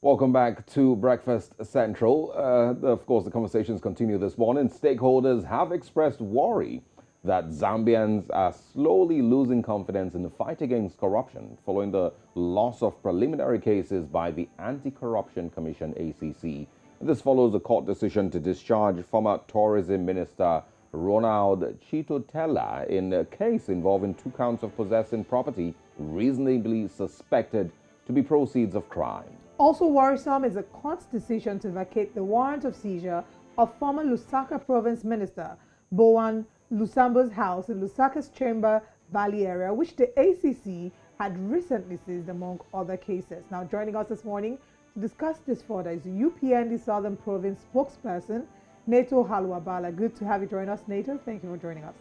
Welcome back to Breakfast Central. Of course, the conversations continue this morning. Stakeholders have expressed worry that Zambians are slowly losing confidence in the fight against corruption following the loss of preliminary cases by the Anti-Corruption Commission (ACC). This follows a court decision to discharge former Tourism Minister Ronald Chitotela in a case involving 2 counts of possessing property reasonably suspected to be proceeds of crime. Also worrisome is the court's decision to vacate the warrant of seizure of former Lusaka province minister Bowan Lusambo's house in Lusaka's Chamba Valley area, which the ACC had recently seized among other cases. Now, joining us this morning to discuss this further is UPND Southern Province spokesperson Neto Halwabala. Good to have you join us, Neto. Thank you for joining us.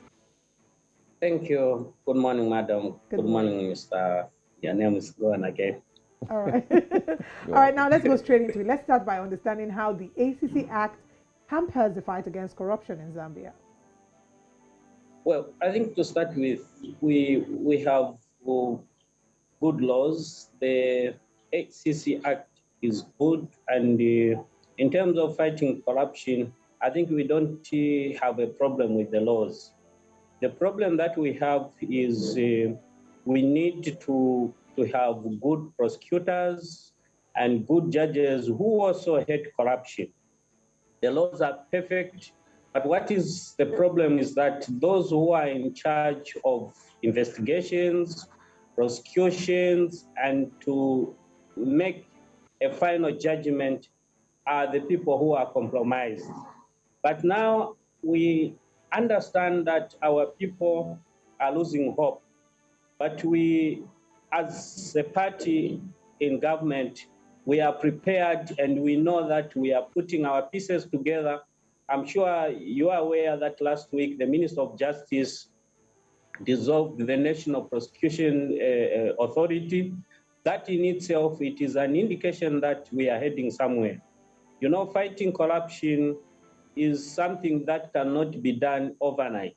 Thank you. Good morning, madam. Good morning, Mr. Your name is going again. All right. All right, now let's go straight into it. Let's start by understanding how the ACC Act hampers the fight against corruption in Zambia. Well, I think to start with, we have good laws. The ACC Act is good, and in terms of fighting corruption, I think we don't have a problem with the laws. The problem that we have is we need to have good prosecutors and good judges who also hate corruption. The laws are perfect, but what is the problem is that those who are in charge of investigations, prosecutions, and to make a final judgment are the people who are compromised. But now we understand that our people are losing hope, but we, as a party in government, we are prepared and we know that we are putting our pieces together. I'm sure you are aware that last week the Minister of Justice dissolved the National Prosecution Authority. That in itself, it is an indication that we are heading somewhere. You know, fighting corruption is something that cannot be done overnight.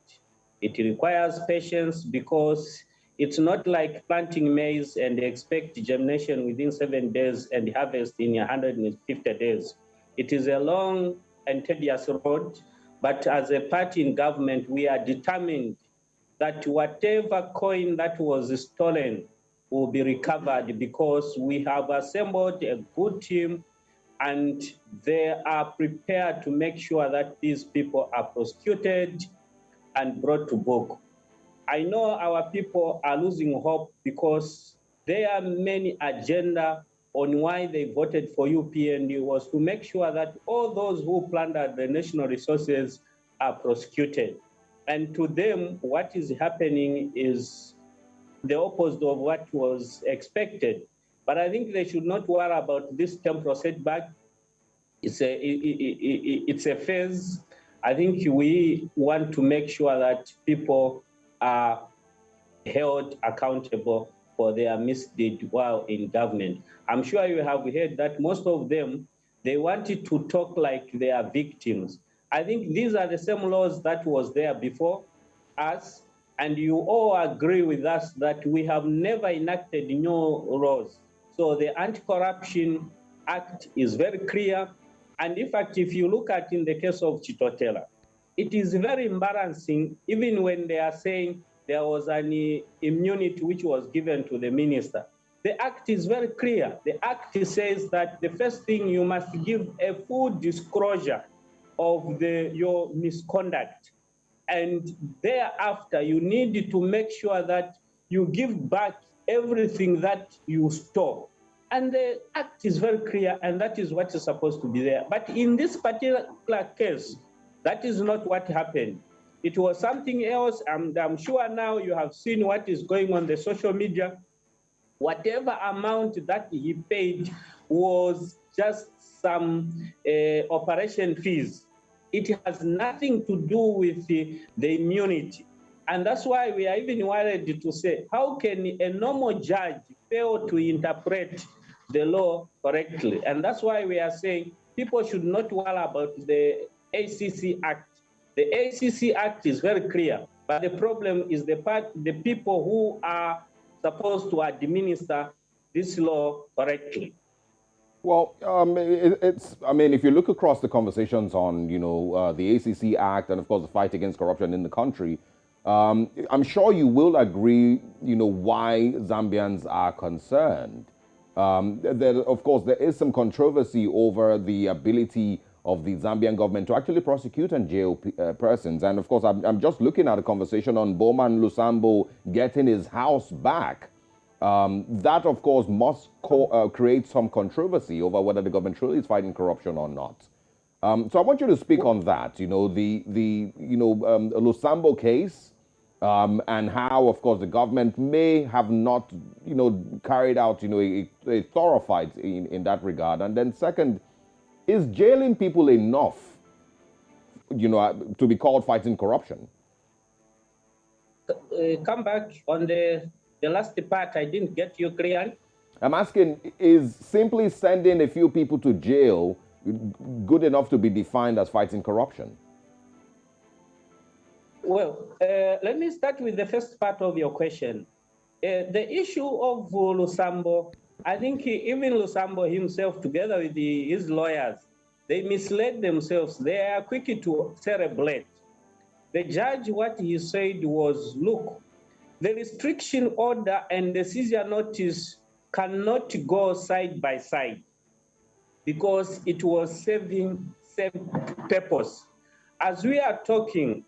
It requires patience because it's not like planting maize and expect germination within 7 days and harvest in 150 days. It is a long and tedious road, but as a party in government, we are determined that whatever coin that was stolen will be recovered because we have assembled a good team and they are prepared to make sure that these people are prosecuted and brought to book. I know our people are losing hope because there are many agenda on why they voted for UPND was to make sure that all those who plundered the national resources are prosecuted. And to them, what is happening is the opposite of what was expected. But I think they should not worry about this temporal setback. It's a phase. I think we want to make sure that people are held accountable for their misdeed while in government. I'm sure you have heard that most of them, they wanted to talk like they are victims. I think these are the same laws that was there before us, and you all agree with us that we have never enacted new laws. So the Anti-Corruption Act is very clear. And in fact, if you look at in the case of Chitotela, it is very embarrassing, even when they are saying there was an immunity which was given to the minister. The act is very clear. The act says that the first thing you must give a full disclosure of your misconduct. And thereafter, you need to make sure that you give back everything that you stole. And the act is very clear, and that is what is supposed to be there. But in this particular case, that is not what happened. It was something else, and I'm sure now you have seen what is going on the social media. Whatever amount that he paid was just some operation fees. It has nothing to do with the immunity. And that's why we are even worried to say, how can a normal judge fail to interpret the law correctly? And that's why we are saying people should not worry about the ACC Act. The ACC Act is very clear, but the problem is the people who are supposed to administer this law correctly. Well, I mean, if you look across the conversations on, the ACC Act and, of course, the fight against corruption in the country, I'm sure you will agree, why Zambians are concerned. Of course, there is some controversy over the ability of the Zambian government to actually prosecute and jail persons. And, of course, I'm just looking at a conversation on Bowman Lusambo getting his house back. That, of course, must create some controversy over whether the government truly is fighting corruption or not. So I want you to speak on that. Lusambo case, and how, of course, the government may have not, carried out, a thorough fight in that regard. And then, second, is jailing people enough, to be called fighting corruption? Come back on the last part. I didn't get you clear. I'm asking, is simply sending a few people to jail good enough to be defined as fighting corruption? Well, let me start with the first part of your question. The issue of Lusambo, I think even Lusambo himself, together with his lawyers, they misled themselves. They are quick to celebrate. The judge, what he said was, look, the restriction order and the seizure notice cannot go side by side because it was serving same purpose. As we are talking,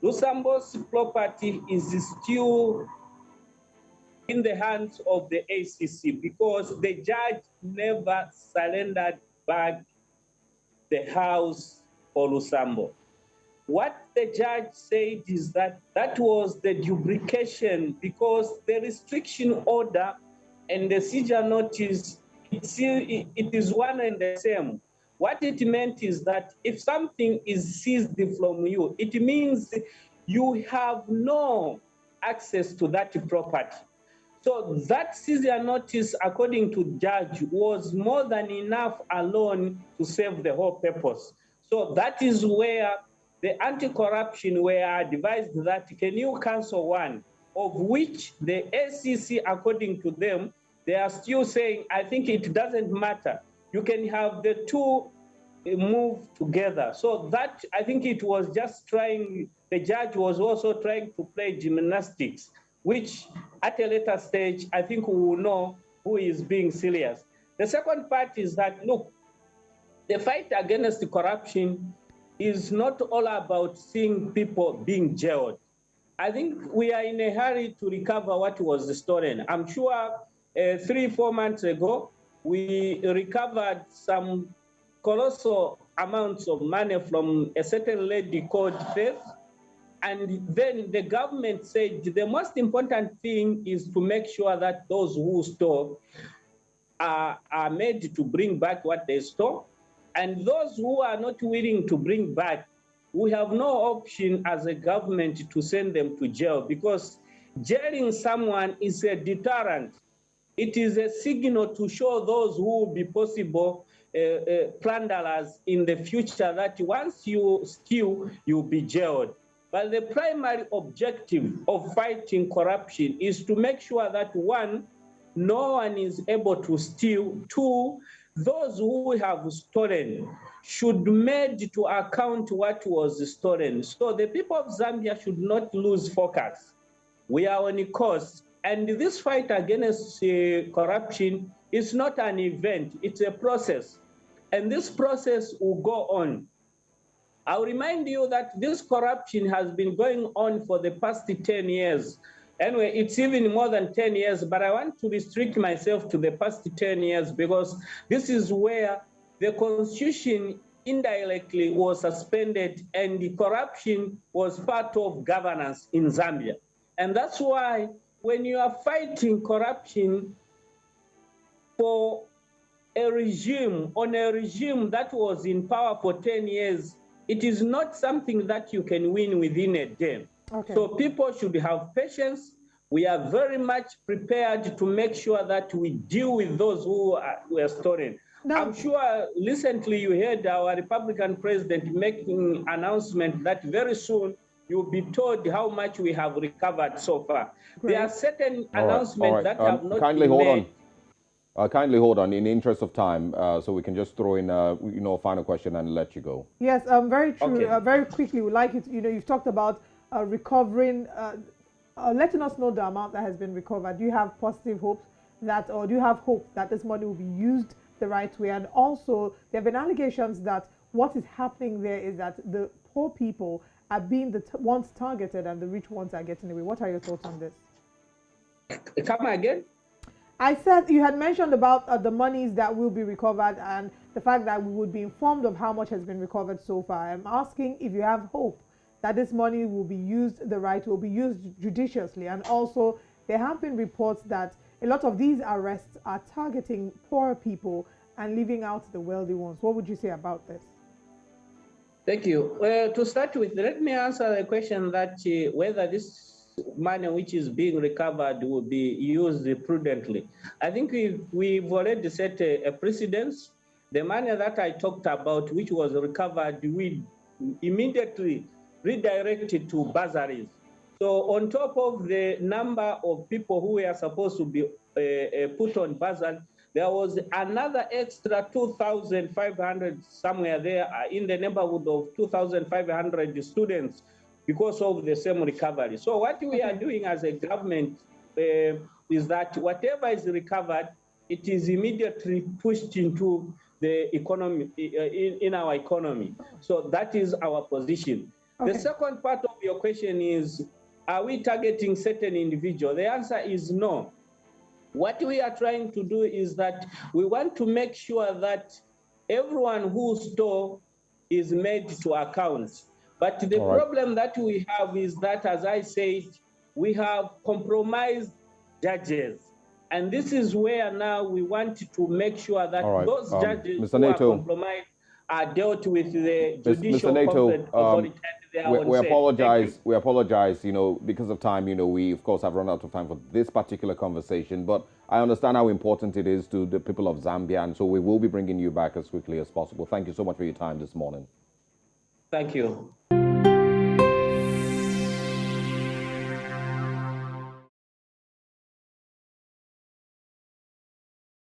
Lusambo's property is still in the hands of the ACC because the judge never surrendered back the house for Lusambo. What the judge said is that was the duplication because the restriction order and the seizure notice, it is one and the same. What it meant is that if something is seized from you, it means you have no access to that property. So that seizure notice, according to the judge, was more than enough alone to serve the whole purpose. So that is where the anti-corruption were advised that can you cancel one, of which the ACC, according to them, they are still saying, I think it doesn't matter. You can have the two move together. So that, I think it was just trying, the judge was also trying to play gymnastics, which at a later stage, I think we will know who is being serious. The second part is that, look, the fight against the corruption is not all about seeing people being jailed. I think we are in a hurry to recover what was stolen. I'm sure 3-4 months ago, we recovered some colossal amounts of money from a certain lady called Faith. And then the government said the most important thing is to make sure that those who stole are made to bring back what they stole. And those who are not willing to bring back, we have no option as a government to send them to jail because jailing someone is a deterrent. It is a signal to show those who will be possible plunderers in the future that once you steal, you'll be jailed. But the primary objective of fighting corruption is to make sure that one, no one is able to steal. Two, those who have stolen should be made to account what was stolen. So the people of Zambia should not lose focus. We are on a course, and this fight against corruption is not an event, it's a process. And this process will go on. I'll remind you that this corruption has been going on for the past 10 years. Anyway, it's even more than 10 years, but I want to restrict myself to the past 10 years because this is where the constitution indirectly was suspended and the corruption was part of governance in Zambia. And that's why when you are fighting corruption for a regime, on a regime that was in power for 10 years, it is not something that you can win within a day. Okay. So people should have patience. We are very much prepared to make sure that we deal with those who were stolen. No. I'm sure recently you heard our Republican president making announcement that very soon you'll be told how much we have recovered so far. Great. There are certain announcements that have not been made. Kindly hold on in the interest of time, so we can just throw in a final question and let you go. Yes, very true. Okay. Very quickly, we'd like you to, you've talked about recovering, letting us know the amount that has been recovered. Do you have positive hopes that, or do you have hope that this money will be used the right way? And also, there have been allegations that what is happening there is that the poor people are being the ones targeted and the rich ones are getting away. What are your thoughts on this? Come again? I said you had mentioned about the monies that will be recovered and the fact that we would be informed of how much has been recovered so far. I'm asking if you have hope that this money will be used the right, will be used judiciously. And also, there have been reports that a lot of these arrests are targeting poor people and leaving out the wealthy ones. What would you say about this? Thank you. Well, to start with, let me answer the question that whether this money which is being recovered will be used prudently. I think we've already set a precedence. The money that I talked about, which was recovered, we immediately redirected to bursaries. So on top of the number of people who were supposed to be put on bursary, there was another extra 2,500 somewhere there in the neighborhood of 2,500 students because of the same recovery. So what we are doing as a government is that whatever is recovered, it is immediately pushed into the economy, in our economy. So that is our position. Okay. The second part of your question is, are we targeting certain individuals? The answer is no. What we are trying to do is that we want to make sure that everyone who stole is made to account. But the problem that we have is that, as I said, we have compromised judges. And this is where now we want to make sure that those judges Mr. who Neto, are compromised are dealt with the judicial Mr. Neto, authority. We apologize. We apologize. Because of time, we of course have run out of time for this particular conversation. But I understand how important it is to the people of Zambia, and so we will be bringing you back as quickly as possible. Thank you so much for your time this morning. Thank you.